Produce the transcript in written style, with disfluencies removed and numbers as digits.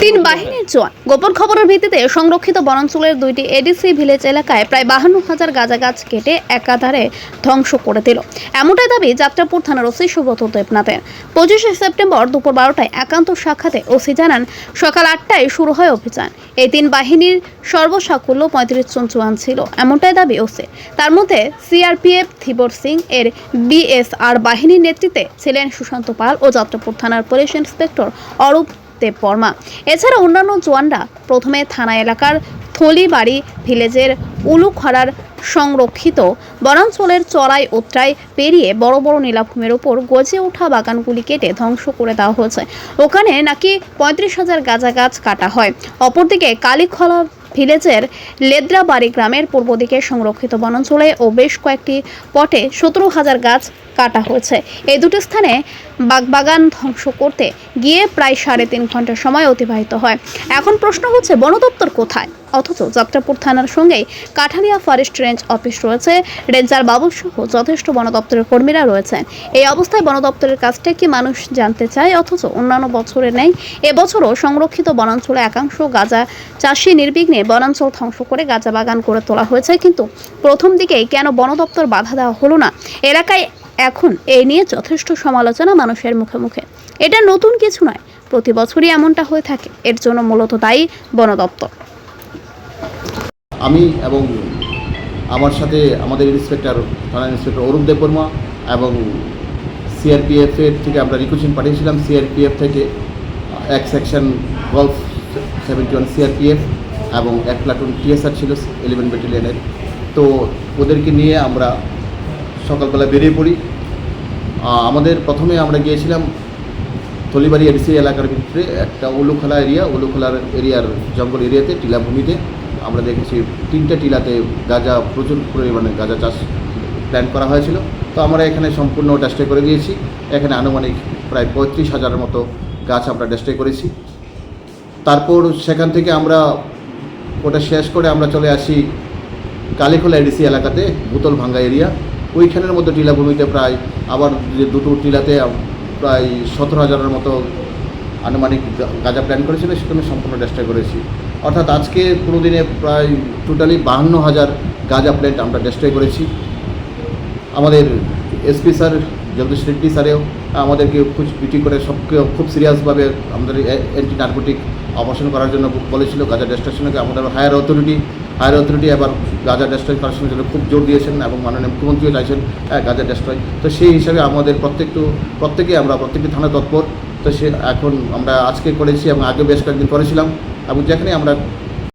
তিন বাহিনীর জোয়ান গোপন খবরের ভিত্তিতে সংরক্ষিত বনাঞ্চলের 2টি এডিসি ভিলেজ এলাকায় প্রায় 52,000 গাঁজা গাছ কেটে একাধারে ধ্বংস করে দিল। এমনটাই দাবি যাত্রাপুর থানার ওসি সুব্রত দেবনাথের। 25 সেপ্টেম্বর দুপুর 12টায় একান্ত সাক্ষাতে ওসি জানান, সকাল 8টায় শুরু হয় অভিযান। এই তিন বাহিনীর সর্বসাকুল্য 35 জন জওয়ান ছিল, এমনটাই দাবি ওসি। তার মধ্যে সিআরপিএফ ধীবর সিং এর বিএসআর বাহিনীর নেতৃত্বে ছিলেন সুশান্ত পাল ও যাত্রাপুর থানার পুলিশ ইন্সপেক্টর অরূপ দেববর্মা। এছাড়া অন্যান্য জওয়ানরা প্রথমে থানা এলাকার থলিবাড়ি ভিলেজের উলুখড়ার সংরক্ষিত বনাঞ্চলের চড়াই উতরাই পেরিয়ে বড় বড় নীলাভূমির উপর গজে ওঠা বাগানগুলি কেটে ধ্বংস করে দেওয়া হয়েছে। ওখানে নাকি 35,000 গাঁজা গাছ কাটা হয়। অপরদিকে কালীখলা ভিলেজের লেদ্রাবাড়ি গ্রামের পূর্ব দিকে সংরক্ষিত বনাঞ্চলে ও বেশ কয়েকটি পটে 17,000 গাছ কাটা হয়েছে। এই দুটি স্থানে বাগবাগান ধ্বংস করতে গিয়ে প্রায় 3.5 ঘন্টা সময় অতিবাহিত হয়। এখন প্রশ্ন হচ্ছে, বন দপ্তর কোথায়? অথচ যাত্রাপুর থানার সঙ্গেই কাঠালিয়া ফরেস্ট রেঞ্জ অফিস রয়েছে, রেঞ্জার বাবু সহ যথেষ্ট বন দপ্তরের কর্মীরা রয়েছেন। এই অবস্থায় বন দপ্তরের কাছটা কি মানুষ জানতে চায়? অথচ অন্যান্য বছরে নেই, এবছরও সংরক্ষিত বনাঞ্চলে একাংশ গাঁজা চাষি নির্বিঘ্নে বনাঞ্চল ধ্বংস করে গাঁজা বাগান করে তোলা হয়েছে। কিন্তু প্রথম দিকেই কেন বন দপ্তর বাধা দেওয়া হলো না? এলাকায় এখন এই নিয়ে যথেষ্ট সমালোচনা মানুষের মুখে মুখে। এটা নতুন কিছু নয়, প্রতি বছরই এমনটা হয়ে থাকে। এর জন্য মূলত দায়ী বন দপ্তর। আমি এবং আমার সাথে আমাদের থানা ইন্সপেক্টর অরূপ দেববর্মা এবং সিআরপিএফের থেকে আমরা রিকোয়েশন পাঠিয়েছিলাম। সিআরপিএফ থেকে এক সেকশন গলফ 71 সিআরপিএফ এবং এক প্লাটুন টিএসআর ছিল 11 ব্যাটালিয়নের। তো ওদেরকে নিয়ে আমরা সকালবেলা বেরিয়ে পড়ি। আমাদের প্রথমে আমরা গিয়েছিলাম থলিবাড়ি এডিসি এলাকার ভিতরে একটা উলুখলা এরিয়ার জঙ্গল এরিয়াতে টিলাভূমিতে আমরা দেখেছি 3টে টিলাতে গাঁজা প্রচুর পরিমাণে গাঁজা চাষ প্ল্যান করা হয়েছিল। তো আমরা এখানে সম্পূর্ণ ডেস্ট্রয় করে দিয়েছি। এখানে আনুমানিক প্রায় 35,000-এর মতো গাছ আমরা ডেস্ট্রয় করেছি। তারপর সেখান থেকে আমরা ওটা শেষ করে আমরা চলে আসি কালীখোলা এডিসি এলাকাতে বোতল ভাঙ্গা এরিয়া। ওইখানের মধ্যে টিলাভূমিতে প্রায় আবার যে দুটো টিলাতে প্রায় 17,000-এর মতো আনুমানিক গাঁজা প্ল্যান করেছিল, সেখানে সম্পূর্ণ ডেস্ট্রয় করেছি। অর্থাৎ আজকে পুরো দিনে প্রায় টোটালি 52,000 গাঁজা প্ল্যান্ট আমরা ডেস্ট্রয় করেছি। আমাদের এসপি স্যার জগদীশ রেড্ডি স্যারেও আমাদেরকে পিটি করে সবকে খুব সিরিয়াসভাবে আমাদের অ্যান্টি নার্কোটিক অপারেশন করার জন্য বলেছিল। গাঁজা ডেস্ট্রাকশনকে আমাদের হায়ার অথরিটি আবার গাঁজা ডেস্ট্রয় করার জন্য খুব জোর দিয়েছেন এবং মাননীয় মুখ্যমন্ত্রীও চাইছেন গাঁজা ডেস্ট্রয়। তো সেই হিসাবে আমাদের প্রত্যেকটি থানা তৎপর। তো এখন আমরা আজকে করেছি এবং আগে বেশ কয়েকদিন করেছিলাম এবং যেখানে আমরা